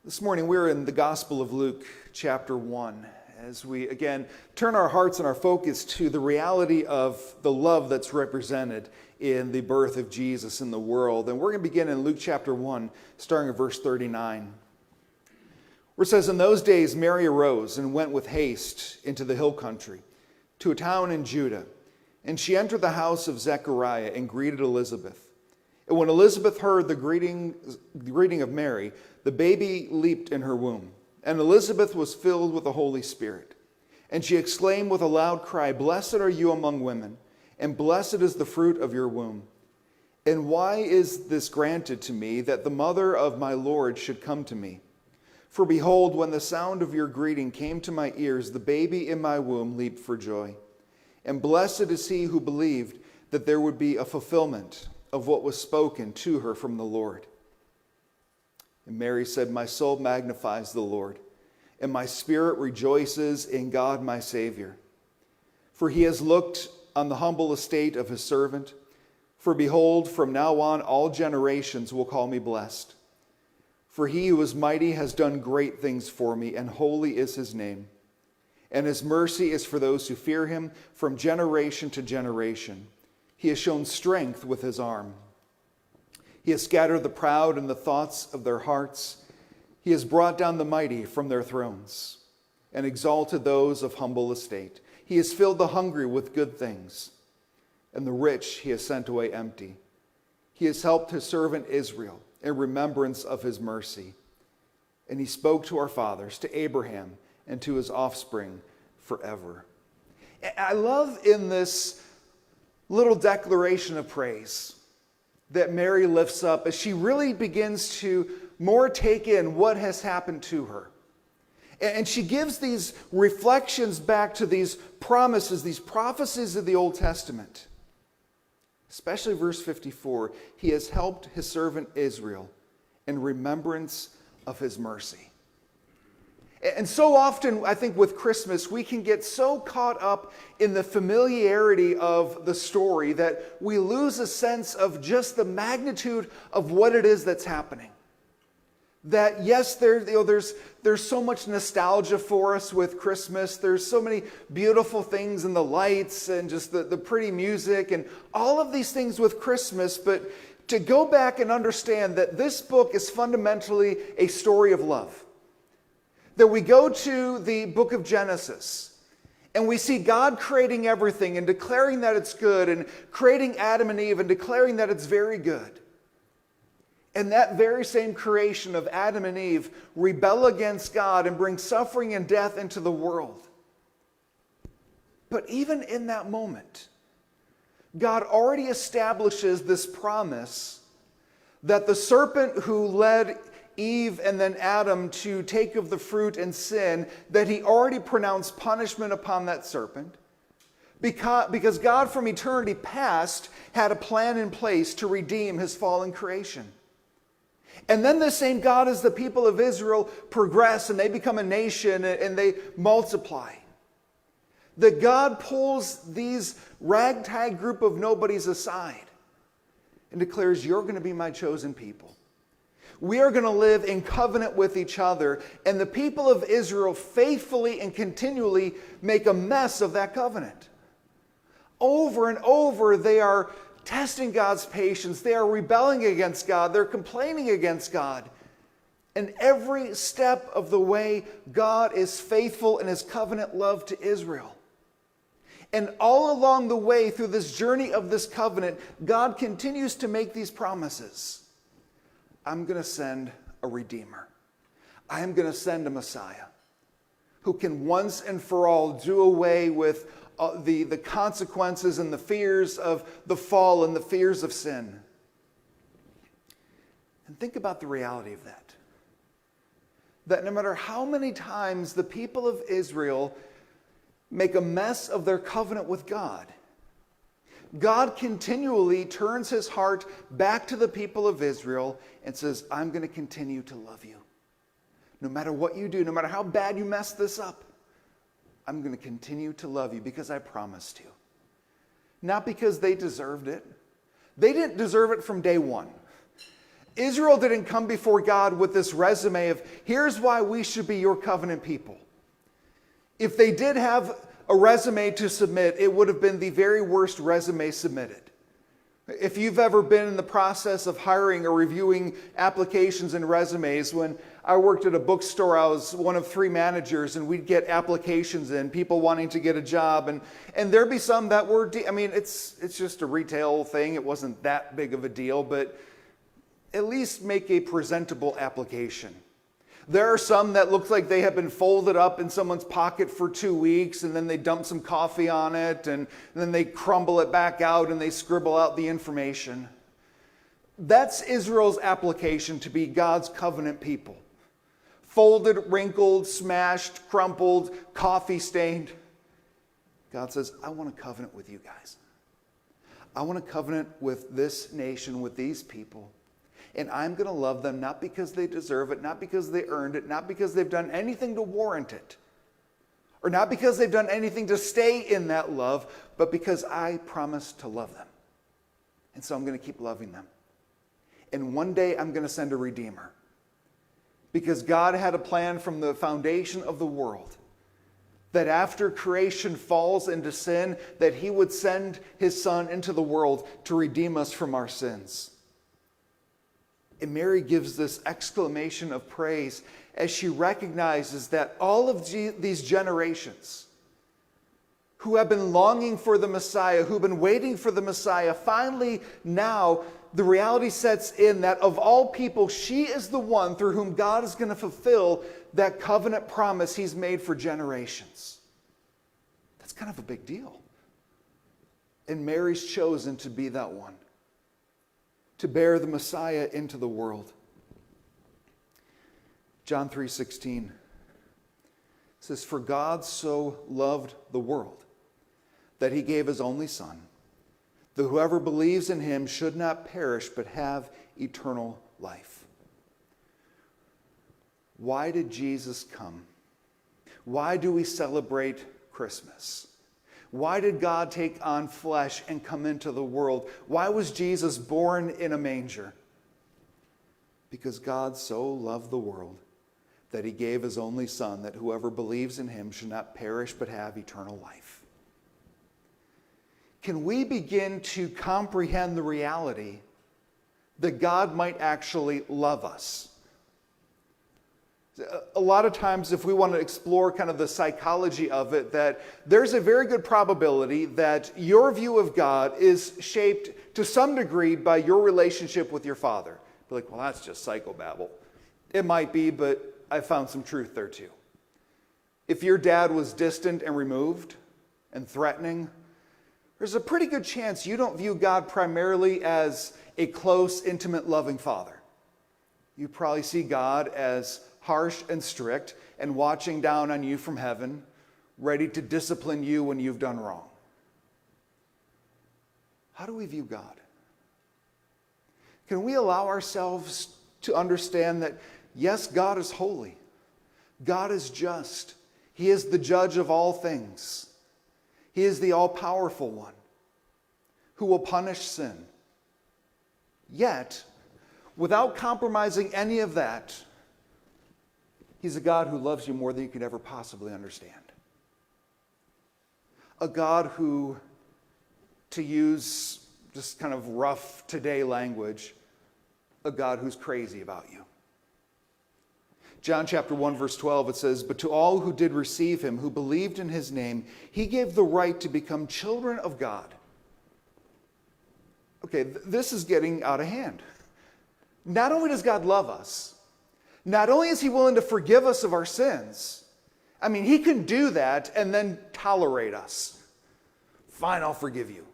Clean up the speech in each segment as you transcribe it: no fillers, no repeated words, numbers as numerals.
This morning we're in the Gospel of Luke, chapter 1, as we again turn our hearts and our focus to the reality of the love that's represented in the birth of Jesus in the world. And we're going to begin in Luke chapter 1, starting at verse 39, where it says, "In those days Mary arose and went with haste into the hill country, to a town in Judah. And she entered the house of Zechariah and greeted Elizabeth. And when Elizabeth heard the greeting of Mary, the baby leaped in her womb. And Elizabeth was filled with the Holy Spirit. And she exclaimed with a loud cry, 'Blessed are you among women, and blessed is the fruit of your womb. And why is this granted to me, that the mother of my Lord should come to me? For behold, when the sound of your greeting came to my ears, the baby in my womb leaped for joy. And blessed is he who believed that there would be a fulfillment of what was spoken to her from the Lord.' And Mary said, 'My soul magnifies the Lord, and my spirit rejoices in God my Savior. For he has looked on the humble estate of his servant. For behold, from now on all generations will call me blessed. For he who is mighty has done great things for me, and holy is his name. And his mercy is for those who fear him from generation to generation. He has shown strength with his arm. He has scattered the proud in the thoughts of their hearts. He has brought down the mighty from their thrones and exalted those of humble estate. He has filled the hungry with good things, and the rich he has sent away empty. He has helped his servant Israel in remembrance of his mercy. And he spoke to our fathers, to Abraham, and to his offspring forever.'" I love in this little declaration of praise that Mary lifts up as she really begins to more take in what has happened to her. And she gives these reflections back to these promises, these prophecies of the Old Testament. Especially verse 54, "He has helped his servant Israel in remembrance of his mercy." And so often, I think with Christmas, we can get so caught up in the familiarity of the story that we lose a sense of just the magnitude of what it is that's happening. That yes, there's so much nostalgia for us with Christmas. There's so many beautiful things and the lights and just the pretty music and all of these things with Christmas. But to go back and understand that this book is fundamentally a story of love. That we go to the book of Genesis and we see God creating everything and declaring that it's good, and creating Adam and Eve and declaring that it's very good. And that very same creation of Adam and Eve rebel against God and bring suffering and death into the world. But even in that moment, God already establishes this promise that the serpent who led Eve and then Adam to take of the fruit and sin, that he already pronounced punishment upon that serpent, because God from eternity past had a plan in place to redeem his fallen creation. And then the same God, as the people of Israel progress and they become a nation and they multiply, that God pulls these ragtag group of nobodies aside and declares, "You're going to be my chosen people. We are going to live in covenant with each other." And the people of Israel faithfully and continually make a mess of that covenant. Over and over, they are testing God's patience. They are rebelling against God. They're complaining against God. And every step of the way, God is faithful in his covenant love to Israel. And all along the way through this journey of this covenant, God continues to make these promises. I'm going to send a Redeemer. I am going to send a Messiah who can once and for all do away with the consequences and the fears of the fall and the fears of sin. And think about the reality of that. That no matter how many times the people of Israel make a mess of their covenant with God, God continually turns his heart back to the people of Israel and says, "I'm going to continue to love you. No matter what you do, no matter how bad you mess this up, I'm going to continue to love you because I promised to." Not because they deserved it. They didn't deserve it from day one. Israel didn't come before God with this resume of, here's why we should be your covenant people. If they did have a resume to submit, it would have been the very worst resume submitted. If you've ever been in the process of hiring or reviewing applications and resumes, when I worked at a bookstore, I was one of 3 managers, and we'd get applications in, people wanting to get a job, and there'd be some that were, it's just a retail thing. It wasn't that big of a deal, but at least make a presentable application. There are some that look like they have been folded up in someone's pocket for 2 weeks, and then they dump some coffee on it, and then they crumble it back out and they scribble out the information. That's Israel's application to be God's covenant people. Folded, wrinkled, smashed, crumpled, coffee stained. God says, I want a covenant with you guys. I want a covenant with this nation, with these people. And I'm going to love them not because they deserve it, not because they earned it, not because they've done anything to warrant it, or not because they've done anything to stay in that love, but because I promised to love them. And so I'm going to keep loving them. And one day I'm going to send a Redeemer. Because God had a plan from the foundation of the world that after creation falls into sin, that he would send his Son into the world to redeem us from our sins. And Mary gives this exclamation of praise as she recognizes that all of these generations who have been longing for the Messiah, who've been waiting for the Messiah, finally now the reality sets in that of all people, she is the one through whom God is going to fulfill that covenant promise he's made for generations. That's kind of a big deal. And Mary's chosen to be that one, to bear the Messiah into the world. John 3:16 says, "For God so loved the world that he gave his only Son, that whoever believes in him should not perish but have eternal life." Why did Jesus come? Why do we celebrate Christmas? Why did God take on flesh and come into the world? Why was Jesus born in a manger? Because God so loved the world that he gave his only Son, that whoever believes in him should not perish but have eternal life. Can we begin to comprehend the reality that God might actually love us? A lot of times, if we want to explore kind of the psychology of it, that there's a very good probability that your view of God is shaped to some degree by your relationship with your father. Be like, well, that's just psychobabble. It might be, but I found some truth there too. If your dad was distant and removed and threatening, there's a pretty good chance you don't view God primarily as a close, intimate, loving father. You probably see God as harsh and strict and watching down on you from heaven, ready to discipline you when you've done wrong. How do we view God? Can we allow ourselves to understand that, yes, God is holy. God is just. He is the judge of all things. He is the all-powerful one who will punish sin. Yet, without compromising any of that, he's a God who loves you more than you could ever possibly understand. A God who, to use just kind of rough today language, a God who's crazy about you. John chapter 1, verse 12, it says, "But to all who did receive him, who believed in his name, he gave the right to become children of God." Okay, this is getting out of hand. Not only does God love us, not only is he willing to forgive us of our sins, I mean, he can do that and then tolerate us. Fine, I'll forgive you.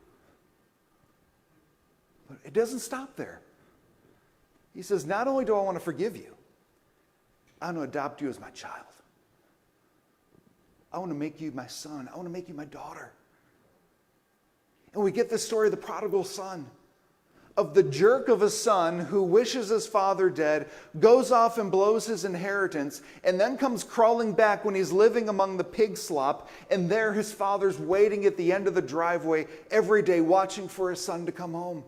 But it doesn't stop there. He says, not only do I want to forgive you, I want to adopt you as my child. I want to make you my son. I want to make you my daughter. And we get this story of the prodigal son, of the jerk of a son who wishes his father dead, goes off and blows his inheritance, and then comes crawling back when he's living among the pig slop, and there his father's waiting at the end of the driveway every day, watching for his son to come home.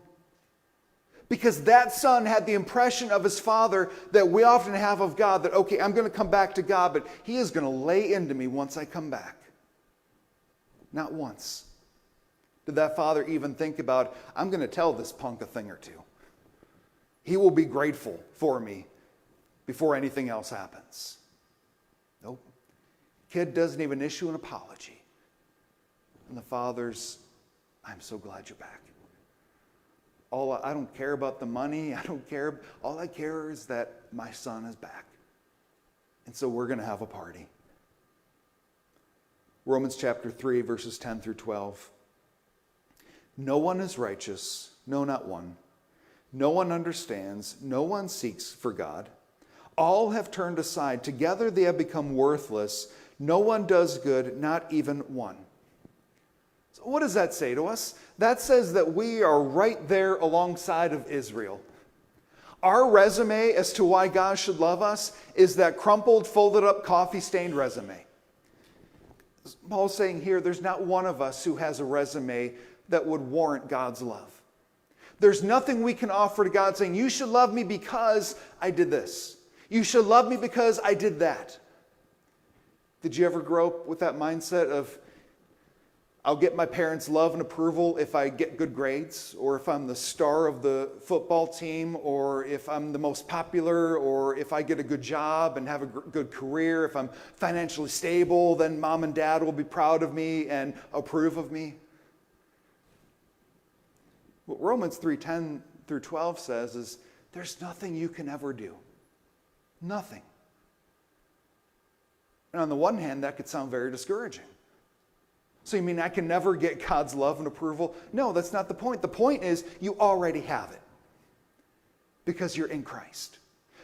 Because that son had the impression of his father that we often have of God, that, okay, I'm going to come back to God, but he is going to lay into me once I come back. Not once did that father even think about, I'm going to tell this punk a thing or two. He will be grateful for me before anything else happens. Nope. Kid doesn't even issue an apology. And the father's, I'm so glad you're back. I don't care about the money. I don't care. All I care is that my son is back. And so we're going to have a party. Romans chapter 3, verses 10 through 12. No one is righteous, no, not one. No one understands, no one seeks for God. All have turned aside. Together they have become worthless. No one does good, not even one. So what does that say to us? That says that we are right there alongside of Israel. Our resume as to why God should love us is that crumpled, folded up, coffee-stained resume. Paul's saying here, there's not one of us who has a resume that would warrant God's love. There's nothing we can offer to God saying, you should love me because I did this. You should love me because I did that. Did you ever grow up with that mindset of, I'll get my parents' love and approval if I get good grades, or if I'm the star of the football team, or if I'm the most popular, or if I get a good job and have a good career, if I'm financially stable, then mom and dad will be proud of me and approve of me. What Romans 3:10 through 12 says is, there's nothing you can ever do. Nothing. And on the one hand, that could sound very discouraging. So you mean I can never get God's love and approval? No, that's not the point. The point is you already have it because you're in Christ.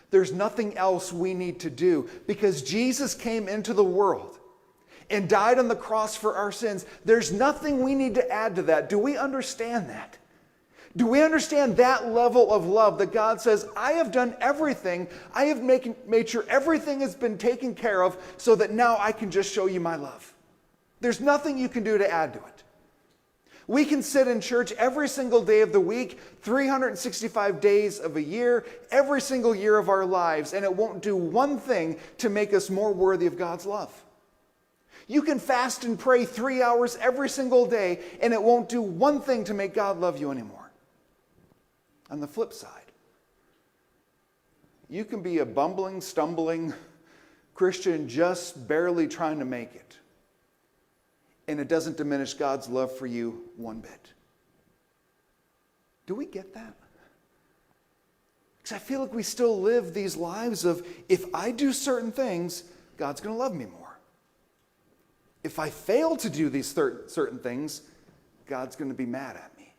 There's nothing else we need to do because Jesus came into the world and died on the cross for our sins. There's nothing we need to add to that. Do we understand that? Do we understand that level of love that God says, I have done everything. I have made sure everything has been taken care of so that now I can just show you my love. There's nothing you can do to add to it. We can sit in church every single day of the week, 365 days of a year, every single year of our lives, and it won't do one thing to make us more worthy of God's love. You can fast and pray 3 hours every single day, and it won't do one thing to make God love you anymore. On the flip side, you can be a bumbling, stumbling Christian just barely trying to make it. And it doesn't diminish God's love for you one bit. Do we get that? Because I feel like we still live these lives of, if I do certain things, God's going to love me more. If I fail to do these certain things, God's going to be mad at me.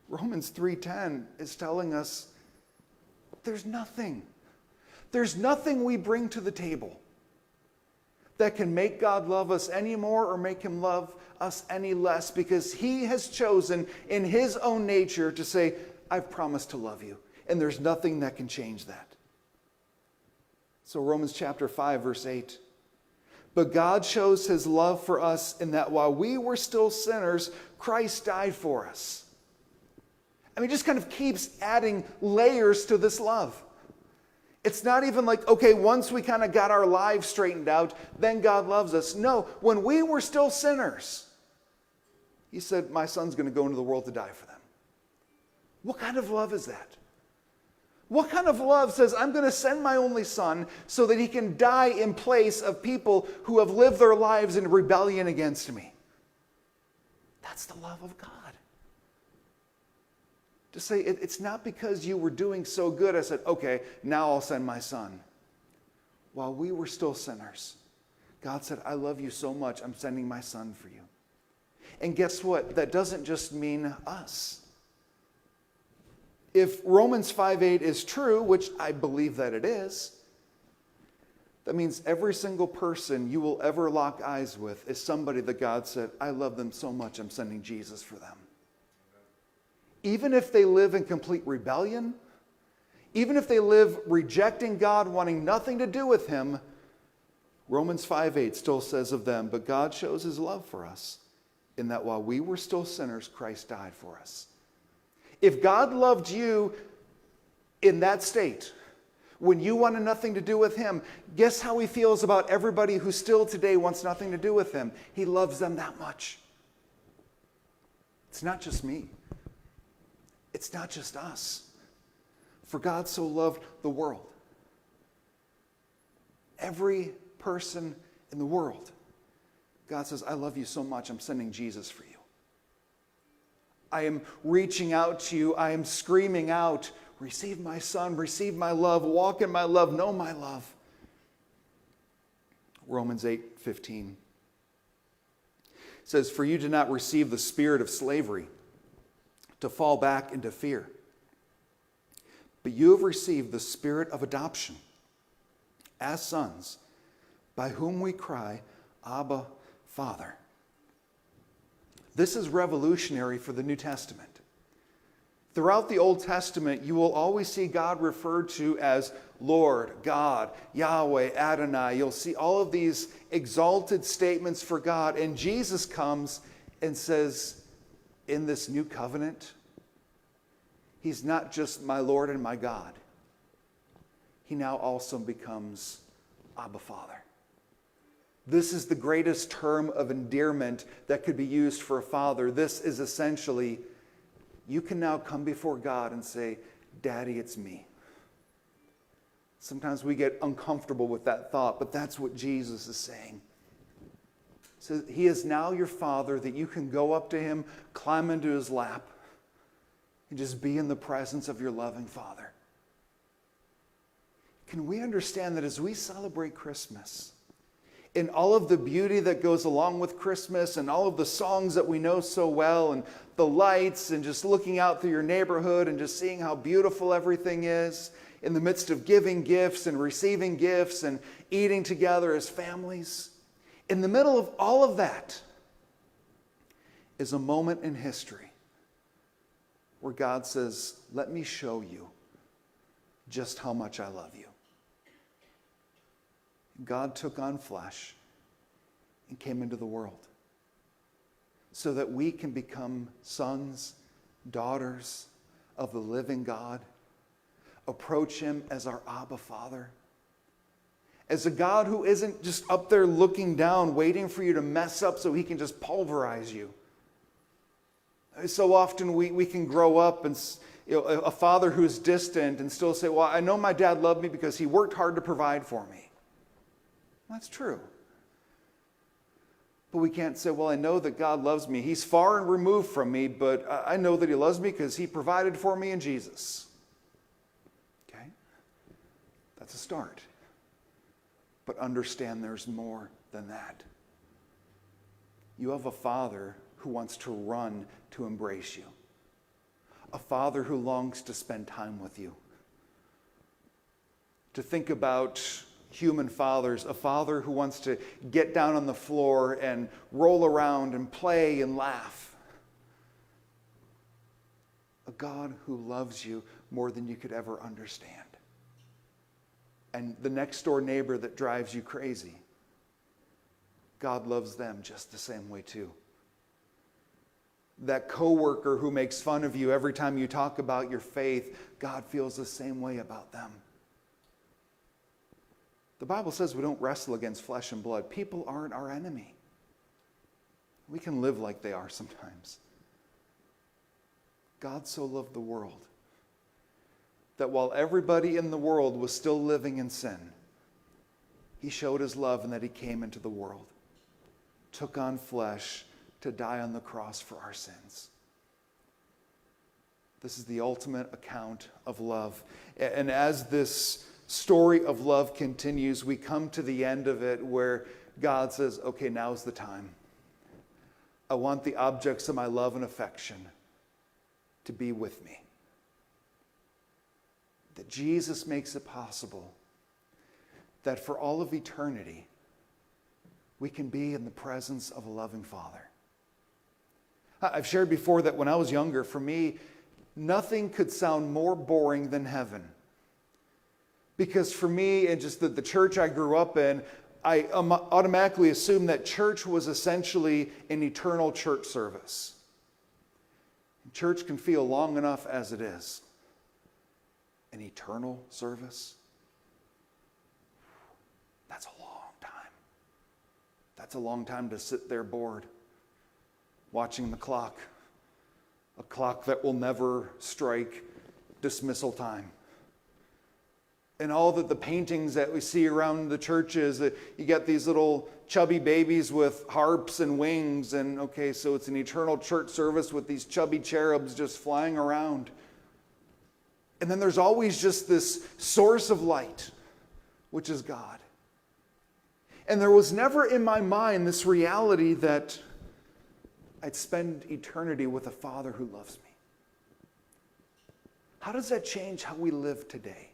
Romans 3:10 is telling us there's nothing we bring to the table that can make God love us any more or make him love us any less, because he has chosen in his own nature to say, I've promised to love you, and there's nothing that can change that. So Romans chapter 5, verse 8. But God shows his love for us in that while we were still sinners, Christ died for us. I mean, it just kind of keeps adding layers to this love. It's not even like, okay, once we kind of got our lives straightened out, then God loves us. No, when we were still sinners, he said, my son's going to go into the world to die for them. What kind of love is that? What kind of love says, I'm going to send my only son so that he can die in place of people who have lived their lives in rebellion against me? That's the love of God. To say, it's not because you were doing so good, I said, okay, now I'll send my son. While we were still sinners, God said, I love you so much, I'm sending my son for you. And guess what? That doesn't just mean us. If Romans 5:8 is true, which I believe that it is, that means every single person you will ever lock eyes with is somebody that God said, I love them so much, I'm sending Jesus for them. Even if they live in complete rebellion, even if they live rejecting God, wanting nothing to do with him, Romans 5:8 still says of them, but God shows his love for us in that while we were still sinners, Christ died for us. If God loved you in that state, when you wanted nothing to do with him, guess how he feels about everybody who still today wants nothing to do with him? He loves them that much. It's not just me. It's not just us. For God so loved the world. Every person in the world. God says, I love you so much, I'm sending Jesus for you. I am reaching out to you. I am screaming out, receive my son, receive my love, walk in my love, know my love. Romans 8:15 says, for you did not receive the spirit of slavery to fall back into fear, but you have received the spirit of adoption as sons, by whom we cry, Abba, Father. This is revolutionary for the New Testament. Throughout the Old Testament, you will always see God referred to as Lord, God, Yahweh, Adonai. You'll see all of these exalted statements for God. And Jesus comes and says, in this new covenant, he's not just my Lord and my God. He now also becomes Abba, Father. This is the greatest term of endearment that could be used for a father. This is essentially, you can now come before God and say, Daddy, it's me. Sometimes we get uncomfortable with that thought, but that's what Jesus is saying. So he is now your father, that you can go up to him, climb into his lap, and just be in the presence of your loving Father. Can we understand that as we celebrate Christmas, in all of the beauty that goes along with Christmas and all of the songs that we know so well and the lights and just looking out through your neighborhood and just seeing how beautiful everything is in the midst of giving gifts and receiving gifts and eating together as families, in the middle of all of that is a moment in history where God says, let me show you just how much I love you. God took on flesh and came into the world so that we can become sons, daughters of the living God, approach him as our Abba Father, as a God who isn't just up there looking down, waiting for you to mess up so he can just pulverize you. So often we can grow up and a father who's distant and still say, well, I know my dad loved me because he worked hard to provide for me. That's true. But we can't say, well, I know that God loves me. He's far and removed from me, but I know that he loves me because he provided for me in Jesus. Okay? That's a start. But understand there's more than that. You have a Father who wants to run to embrace you. A Father who longs to spend time with you. To think about human fathers, a father who wants to get down on the floor and roll around and play and laugh. A God who loves you more than you could ever understand. And the next door neighbor that drives you crazy, God loves them just the same way too. That coworker who makes fun of you every time you talk about your faith, God feels the same way about them. The Bible says we don't wrestle against flesh and blood. People aren't our enemy. We can live like they are sometimes. God so loved the world that while everybody in the world was still living in sin, he showed his love in that he came into the world, took on flesh to die on the cross for our sins. This is the ultimate account of love. And as this story of love continues, we come to the end of it where God says, okay, now's the time. I want the objects of my love and affection to be with me. That Jesus makes it possible that for all of eternity, we can be in the presence of a loving Father. I've shared before that when I was younger, for me, nothing could sound more boring than heaven. Because for me, and just the church I grew up in, I automatically assumed that church was essentially an eternal church service. Church can feel long enough as it is. An eternal service, that's a long time. That's a long time to sit there bored, watching the clock, a clock that will never strike dismissal time. And all that the paintings that we see around the churches, you get these little chubby babies with harps and wings, and okay, so it's an eternal church service with these chubby cherubs just flying around. And then there's always just this source of light, which is God. And there was never in my mind this reality that I'd spend eternity with a Father who loves me. How does that change how we live today?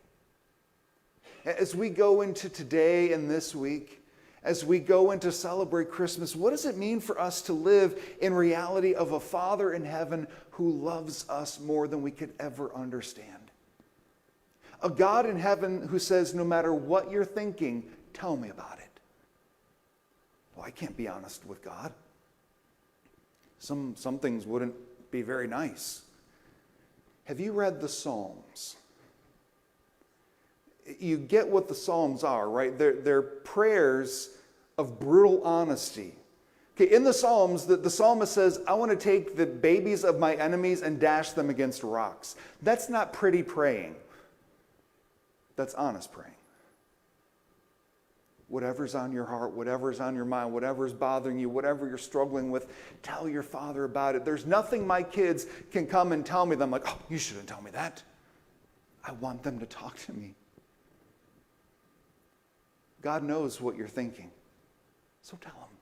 As we go into today and this week, as we go into celebrate Christmas, what does it mean for us to live in reality of a Father in heaven who loves us more than we could ever understand? A God in heaven who says, no matter what you're thinking, tell me about it. Well, I can't be honest with God. Some things wouldn't be very nice. Have you read the Psalms? You get what the Psalms are, right? They're prayers of brutal honesty. Okay, in the Psalms, the psalmist says, I want to take the babies of my enemies and dash them against rocks. That's not pretty praying. That's honest praying. Whatever's on your heart, whatever's on your mind, whatever's bothering you, whatever you're struggling with, tell your Father about it. There's nothing my kids can come and tell me that I'm like, oh, you shouldn't tell me that. I want them to talk to me. God knows what you're thinking, so tell him.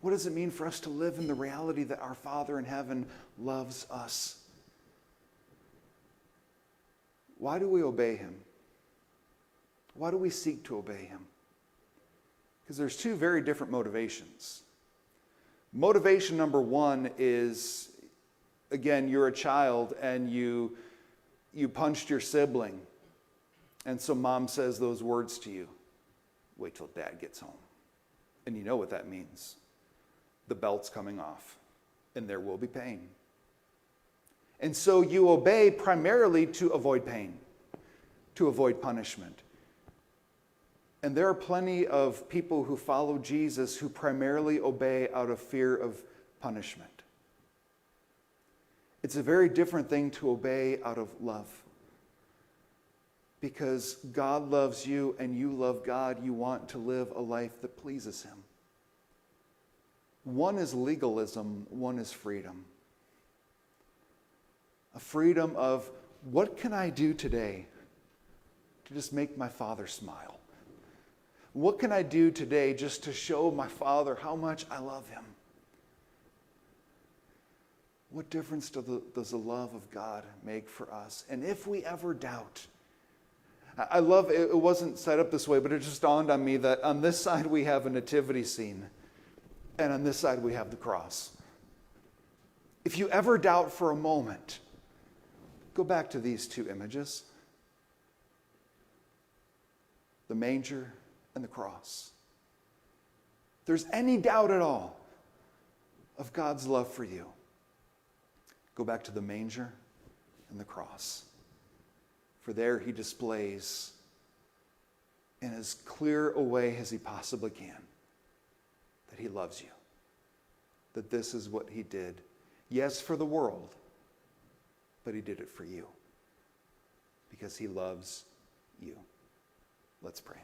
What does it mean for us to live in the reality that our Father in heaven loves us? Why do we obey him? Why do we seek to obey him? Because there's two very different motivations. Motivation number one is, again, you're a child and you punched your sibling. And so mom says those words to you. Wait till dad gets home. And you know what that means. The belt's coming off and there will be pain. And so you obey primarily to avoid pain, to avoid punishment. And there are plenty of people who follow Jesus who primarily obey out of fear of punishment. It's a very different thing to obey out of love. Because God loves you and you love God, you want to live a life that pleases him. One is legalism, one is freedom. A freedom of, what can I do today to just make my Father smile? What can I do today just to show my Father how much I love him? What difference does the love of God make for us? And if we ever doubt, I love, it wasn't set up this way, but it just dawned on me that on this side we have a nativity scene, and on this side we have the cross. If you ever doubt for a moment, go back to these two images. The manger and the cross. If there's any doubt at all of God's love for you, go back to the manger and the cross. For there he displays in as clear a way as he possibly can that he loves you. That this is what he did. Yes, for the world, but he did it for you because he loves you. Let's pray.